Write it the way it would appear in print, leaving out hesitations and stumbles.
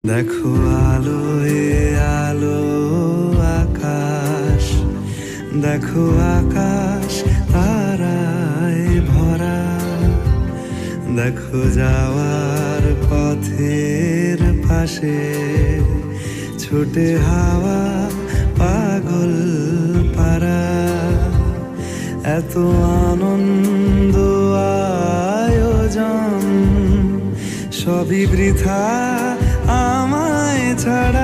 দেখো আলোয় আলো আকাশ, দেখো আকাশ তারায় ভরা, দেখো যাওয়ার পথের পাশে ছুটে হাওয়া পাগল পারা। এত আনন্দ আয়োজন সবই বৃথা আমায় ছাড়া।